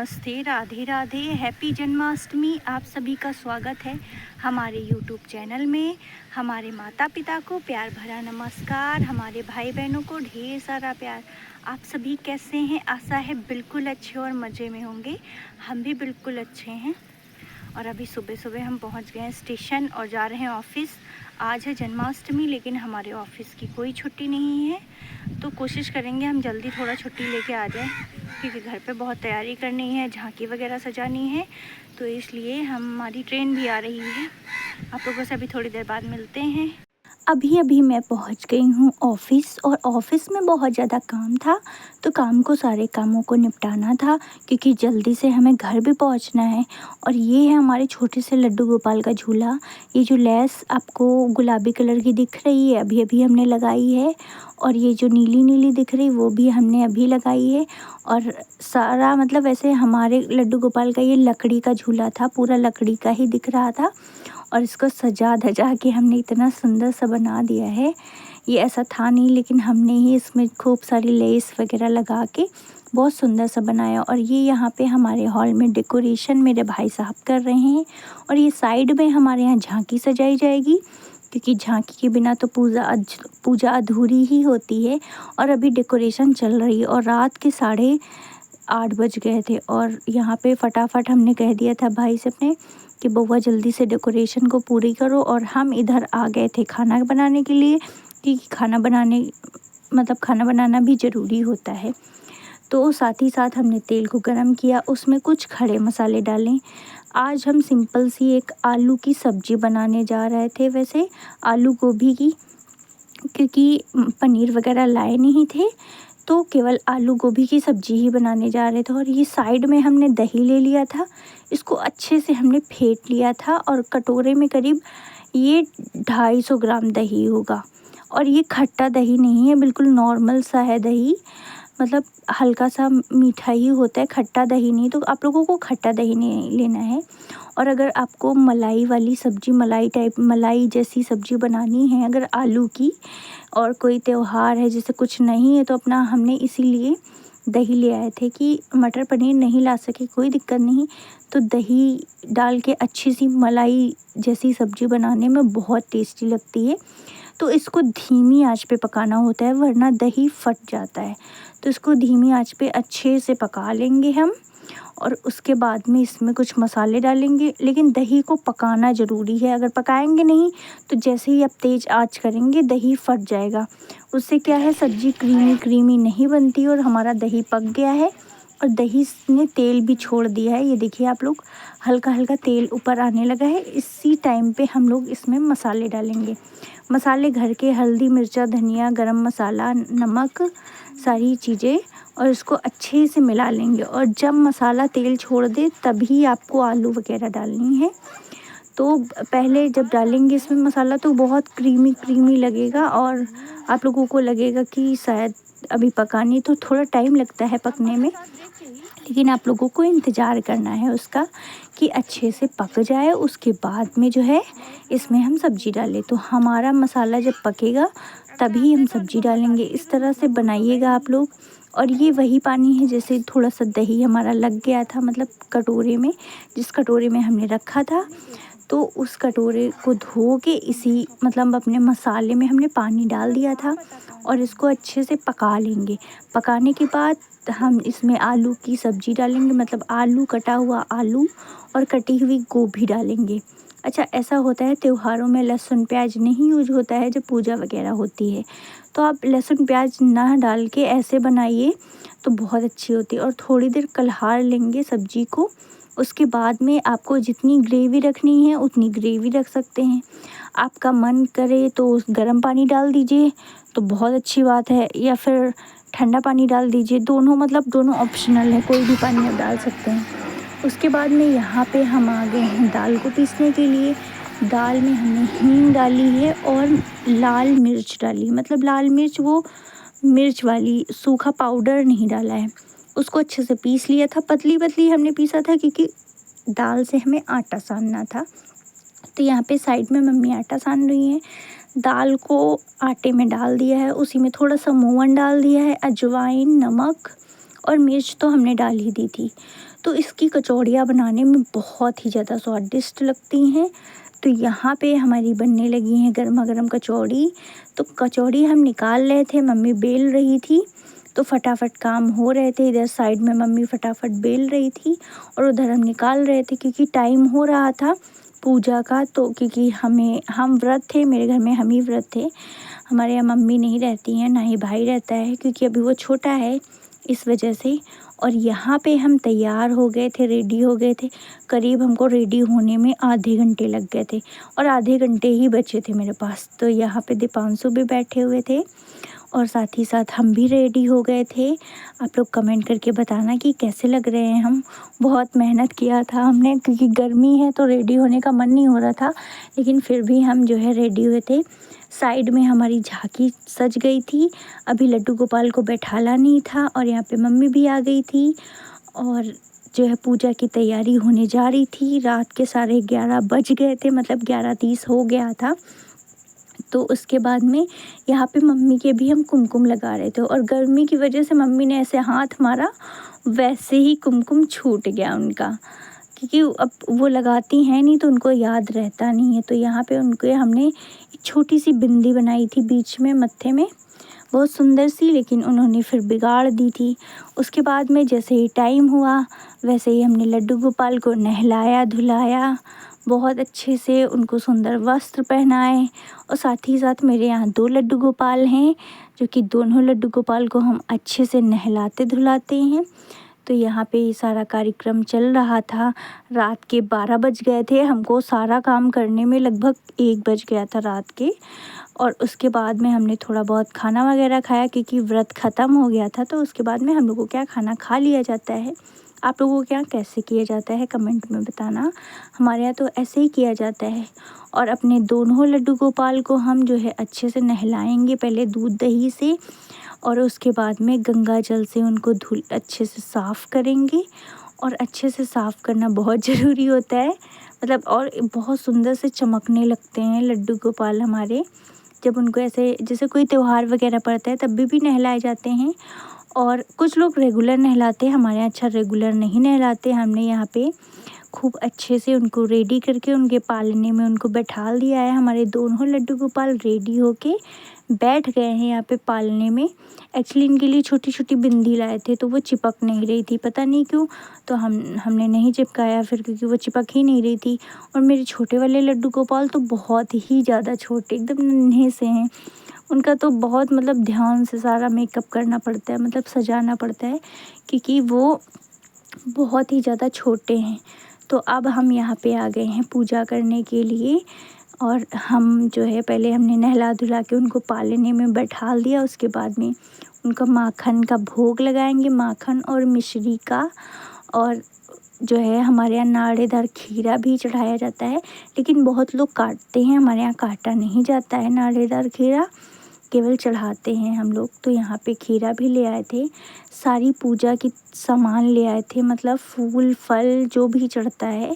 नमस्ते, राधे राधे, हैप्पी जन्माष्टमी। आप सभी का स्वागत है हमारे यूट्यूब चैनल में। हमारे माता पिता को प्यार भरा नमस्कार, हमारे भाई बहनों को ढेर सारा प्यार। आप सभी कैसे हैं? आशा है बिल्कुल अच्छे और मज़े में होंगे। हम भी बिल्कुल अच्छे हैं। और अभी सुबह सुबह हम पहुंच गए हैं स्टेशन और जा रहे हैं ऑफिस। आज है जन्माष्टमी, लेकिन हमारे ऑफिस की कोई छुट्टी नहीं है, तो कोशिश करेंगे हम जल्दी थोड़ा छुट्टी लेके आ जाएं, क्योंकि घर पे बहुत तैयारी करनी है, झांकी वगैरह सजानी है, तो इसलिए हमारी ट्रेन भी आ रही है। आप लोगों से अभी थोड़ी देर बाद मिलते हैं। अभी अभी मैं पहुंच गई हूँ ऑफ़िस, और ऑफ़िस में बहुत ज़्यादा काम था, तो सारे कामों को निपटाना था, क्योंकि जल्दी से हमें घर भी पहुंचना है। और ये है हमारे छोटे से लड्डू गोपाल का झूला। ये जो लेस आपको गुलाबी कलर की दिख रही है, अभी अभी हमने लगाई है, और ये जो नीली नीली दिख रही वो भी हमने अभी लगाई है। और सारा मतलब ऐसे हमारे लड्डू गोपाल का ये लकड़ी का झूला था, पूरा लकड़ी का ही दिख रहा था, और इसको सजा धजा के हमने इतना सुंदर सा बना दिया है। ये ऐसा था नहीं, लेकिन हमने ही इसमें खूब सारी लेस वगैरह लगा के बहुत सुंदर सा बनाया। और ये यहाँ पे हमारे हॉल में डेकोरेशन मेरे भाई साहब कर रहे हैं, और ये साइड में हमारे यहाँ झांकी सजाई जाएगी, क्योंकि झांकी के बिना तो पूजा अधूरी ही होती है। और अभी डेकोरेशन चल रही है, और रात के 8:30 बज गए थे, और यहाँ पे फटाफट हमने कह दिया था भाई से अपने कि बउआ जल्दी से डेकोरेशन को पूरी करो। और हम इधर आ गए थे खाना बनाने के लिए, क्योंकि खाना बनाना भी ज़रूरी होता है। तो साथ ही साथ हमने तेल को गरम किया, उसमें कुछ खड़े मसाले डालें। आज हम सिंपल सी एक आलू की सब्ज़ी बनाने जा रहे थे, वैसे आलू गोभी की, क्योंकि पनीर वगैरह लाए नहीं थे, तो केवल आलू गोभी की सब्ज़ी ही बनाने जा रहे थे। और ये साइड में हमने दही ले लिया था, इसको अच्छे से हमने फेंट लिया था, और कटोरे में करीब ये 250 ग्राम दही होगा। और ये खट्टा दही नहीं है, बिल्कुल नॉर्मल सा है दही, मतलब हल्का सा मीठा ही होता है, खट्टा दही नहीं। तो आप लोगों को खट्टा दही नहीं लेना है। और अगर आपको मलाई वाली सब्ज़ी, मलाई जैसी सब्ज़ी बनानी है अगर आलू की, और कोई त्योहार है जैसे कुछ नहीं है, तो अपना हमने इसीलिए दही ले आए थे कि मटर पनीर नहीं ला सके कोई दिक्कत नहीं, तो दही डाल के अच्छी सी मलाई जैसी सब्ज़ी बनाने में बहुत टेस्टी लगती है। तो इसको धीमी आंच पे पकाना होता है, वरना दही फट जाता है। तो इसको धीमी आंच पे अच्छे से पका लेंगे हम, और उसके बाद में इसमें कुछ मसाले डालेंगे। लेकिन दही को पकाना ज़रूरी है, अगर पकाएंगे नहीं तो जैसे ही आप तेज़ आंच करेंगे दही फट जाएगा। उससे क्या है, सब्ज़ी क्रीमी क्रीमी नहीं बनती। और हमारा दही पक गया है, और दही ने तेल भी छोड़ दिया है। ये देखिए आप लोग, हल्का हल्का तेल ऊपर आने लगा है। इसी टाइम पे हम लोग इसमें मसाले डालेंगे। मसाले घर के, हल्दी, मिर्चा, धनिया, गरम मसाला, नमक, सारी चीज़ें, और इसको अच्छे से मिला लेंगे। और जब मसाला तेल छोड़ दे तभी आपको आलू वगैरह डालनी है। तो पहले जब डालेंगे इसमें मसाला तो बहुत क्रीमी क्रीमी लगेगा, और आप लोगों को लगेगा कि शायद अभी पका नहीं, तो थोड़ा टाइम लगता है पकने में, लेकिन आप लोगों को इंतज़ार करना है उसका कि अच्छे से पक जाए। उसके बाद में जो है इसमें हम सब्ज़ी डालें। तो हमारा मसाला जब पकेगा तभी हम सब्ज़ी डालेंगे। इस तरह से बनाइएगा आप लोग। और ये वही पानी है, जैसे थोड़ा सा दही हमारा लग गया था, मतलब कटोरे में, जिस कटोरे में हमने रखा था, तो उस कटोरे को धो के इसी मतलब अपने मसाले में हमने पानी डाल दिया था, और इसको अच्छे से पका लेंगे। पकाने के बाद हम इसमें आलू की सब्ज़ी डालेंगे, मतलब आलू, कटा हुआ आलू और कटी हुई गोभी डालेंगे। अच्छा, ऐसा होता है त्योहारों में लहसुन प्याज नहीं यूज होता है जब पूजा वगैरह होती है, तो आप लहसुन प्याज ना डाल के ऐसे बनाइए तो बहुत अच्छी होती है। और थोड़ी देर कलहार लेंगे सब्ज़ी को। उसके बाद में आपको जितनी ग्रेवी रखनी है उतनी ग्रेवी रख सकते हैं। आपका मन करे तो गर्म पानी डाल दीजिए तो बहुत अच्छी बात है, या फिर ठंडा पानी डाल दीजिए। दोनों मतलब दोनों ऑप्शनल है, कोई भी पानी आप डाल सकते हैं। उसके बाद में यहाँ पे हम आ गए हैं दाल को पीसने के लिए। दाल में हमने हींग डाली है और लाल मिर्च डाली है, मतलब लाल मिर्च वो मिर्च वाली, सूखा पाउडर नहीं डाला है। उसको अच्छे से पीस लिया था, पतली पतली हमने पीसा था, क्योंकि दाल से हमें आटा सानना था। तो यहाँ पे साइड में मम्मी आटा सान रही हैं। दाल को आटे में डाल दिया है, उसी में थोड़ा सा मोवन डाल दिया है, अजवाइन, नमक और मिर्च तो हमने डाल ही दी थी। तो इसकी कचौड़ियाँ बनाने में बहुत ही ज़्यादा स्वादिष्ट लगती हैं। तो यहाँ पे हमारी बनने लगी हैं गर्मा गर्म कचौड़ी। तो कचौड़ी हम निकाल रहे थे, मम्मी बेल रही थी, तो फटाफट काम हो रहे थे। इधर साइड में मम्मी फटाफट बेल रही थी और उधर हम निकाल रहे थे, क्योंकि टाइम हो रहा था पूजा का। तो क्योंकि हम व्रत थे, मेरे घर में हम ही व्रत थे, हमारे यहाँ मम्मी नहीं रहती हैं, ना ही भाई रहता है, क्योंकि अभी वो छोटा है, इस वजह से। और यहाँ पे हम तैयार हो गए थे, रेडी हो गए थे। करीब हमको रेडी होने में आधे घंटे लग गए थे और आधे घंटे ही बचे थे मेरे पास। तो यहाँ पे दीपांशु भी बैठे हुए थे और साथ ही साथ हम भी रेडी हो गए थे। आप लोग कमेंट करके बताना कि कैसे लग रहे हैं हम। बहुत मेहनत किया था हमने, क्योंकि गर्मी है तो रेडी होने का मन नहीं हो रहा था, लेकिन फिर भी हम जो है रेडी हुए थे। साइड में हमारी झांकी सज गई थी, अभी लड्डू गोपाल को बैठाला नहीं था, और यहाँ पे मम्मी भी आ गई थी और जो है पूजा की तैयारी होने जा रही थी। रात के 11:30 बज गए थे, मतलब 11:30 हो गया था। तो उसके बाद में यहाँ पे मम्मी के भी हम कुमकुम लगा रहे थे, और गर्मी की वजह से मम्मी ने ऐसे हाथ मारा, वैसे ही कुमकुम छूट गया उनका, क्योंकि अब वो लगाती हैं नहीं तो उनको याद रहता नहीं है। तो यहाँ पे उनको हमने एक छोटी सी बिंदी बनाई थी बीच में मत्थे में, बहुत सुंदर सी, लेकिन उन्होंने फिर बिगाड़ दी थी। उसके बाद में जैसे ही टाइम हुआ वैसे ही हमने लड्डू गोपाल को नहलाया धुलाया, बहुत अच्छे से उनको सुंदर वस्त्र पहनाए। और साथ ही साथ मेरे यहाँ 2 लड्डू गोपाल हैं, जो कि दोनों लड्डू गोपाल को हम अच्छे से नहलाते धुलाते हैं। तो यहाँ पे ये सारा कार्यक्रम चल रहा था। रात के 12 बज गए थे, हमको सारा काम करने में लगभग 1 बज गया था रात के। और उसके बाद में हमने थोड़ा बहुत खाना वगैरह खाया, क्योंकि व्रत ख़त्म हो गया था। तो उसके बाद में हम लोगों को क्या खाना खा लिया जाता है। आप लोगों के यहाँ कैसे किया जाता है कमेंट में बताना। हमारे यहाँ तो ऐसे ही किया जाता है। और अपने दोनों लड्डू गोपाल को हम जो है अच्छे से नहलाएंगे, पहले दूध दही से, और उसके बाद में गंगा जल से उनको धुल अच्छे से साफ़ करेंगे। और अच्छे से साफ़ करना बहुत ज़रूरी होता है, मतलब और बहुत सुंदर से चमकने लगते हैं लड्डू गोपाल हमारे, जब उनको ऐसे जैसे कोई त्यौहार वगैरह पड़ता है तब भी नहलाए जाते हैं। और कुछ लोग रेगुलर नहलाते हैं, हमारे यहाँ अच्छा रेगुलर नहीं नहलाते। हमने यहाँ पे खूब अच्छे से उनको रेडी करके उनके पालने में उनको बैठा दिया है। हमारे दोनों लड्डू गोपाल रेडी होके बैठ गए हैं यहाँ पे पालने में। एक्चुअली इनके लिए छोटी छोटी बिंदी लाए थे, तो वो चिपक नहीं रही थी, पता नहीं क्यों। तो हमने नहीं चिपकाया फिर, क्योंकि वो चिपक ही नहीं रही थी। और मेरे छोटे वाले लड्डू गोपाल तो बहुत ही ज़्यादा छोटे, एकदम नन्हे से हैं। उनका तो बहुत मतलब ध्यान से सारा मेकअप करना पड़ता है, मतलब सजाना पड़ता है, क्योंकि वो बहुत ही ज़्यादा छोटे हैं। तो अब हम यहाँ पे आ गए हैं पूजा करने के लिए। और हम जो है पहले हमने नहला धुला के उनको पालने में बैठा दिया। उसके बाद में उनका माखन का भोग लगाएंगे, माखन और मिश्री का। और जो है हमारे यहाँ नाड़ेदार खीरा भी चढ़ाया जाता है, लेकिन बहुत लोग काटते हैं, हमारे यहाँ काटा नहीं जाता है नाड़ेदार खीरा, केवल चढ़ाते हैं हम लोग। तो यहाँ पे खीरा भी ले आए थे, सारी पूजा की सामान ले आए थे, मतलब फूल फल जो भी चढ़ता है,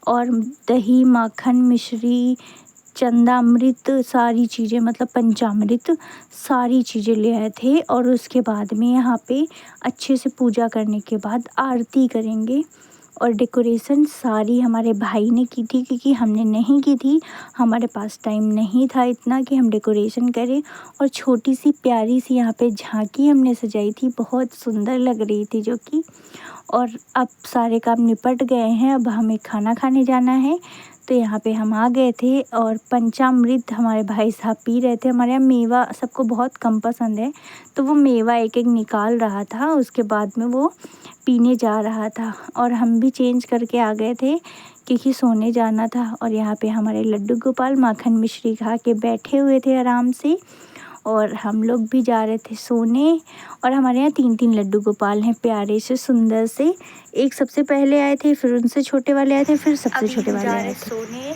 और दही माखन मिश्री चंदामृत सारी चीज़ें, मतलब पंचामृत सारी चीज़ें ले आए थे। और उसके बाद में यहाँ पे अच्छे से पूजा करने के बाद आरती करेंगे। और डेकोरेशन सारी हमारे भाई ने की थी, क्योंकि हमने नहीं की थी, हमारे पास टाइम नहीं था इतना कि हम डेकोरेशन करें। और छोटी सी प्यारी सी यहाँ पे झांकी हमने सजाई थी, बहुत सुंदर लग रही थी जो कि। और अब सारे काम निपट गए हैं, अब हमें खाना खाने जाना है। तो यहाँ पे हम आ गए थे और पंचामृत हमारे भाई साहब पी रहे थे। हमारे यहाँ मेवा सबको बहुत कम पसंद है, तो वो मेवा एक एक निकाल रहा था, उसके बाद में वो पीने जा रहा था। और हम भी चेंज करके आ गए थे, क्योंकि सोने जाना था। और यहाँ पे हमारे लड्डू गोपाल माखन मिश्री खा के बैठे हुए थे आराम से, और हम लोग भी जा रहे थे सोने। और हमारे यहाँ 3 लड्डू गोपाल हैं, प्यारे से सुंदर से। एक सबसे पहले आए थे, फिर उनसे छोटे वाले आए थे, फिर सबसे छोटे वाले आए थे। सोने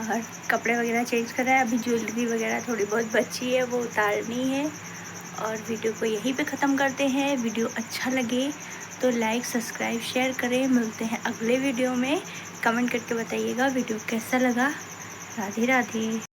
और कपड़े वगैरह चेंज कर रहा है, अभी ज्वेलरी वगैरह थोड़ी बहुत बची है, वो उतारनी है। और वीडियो को यहीं पे ख़त्म करते हैं। वीडियो अच्छा लगे तो लाइक सब्सक्राइब शेयर करें। मिलते हैं अगले वीडियो में। कमेंट करके बताइएगा वीडियो कैसा लगा। राधे राधे।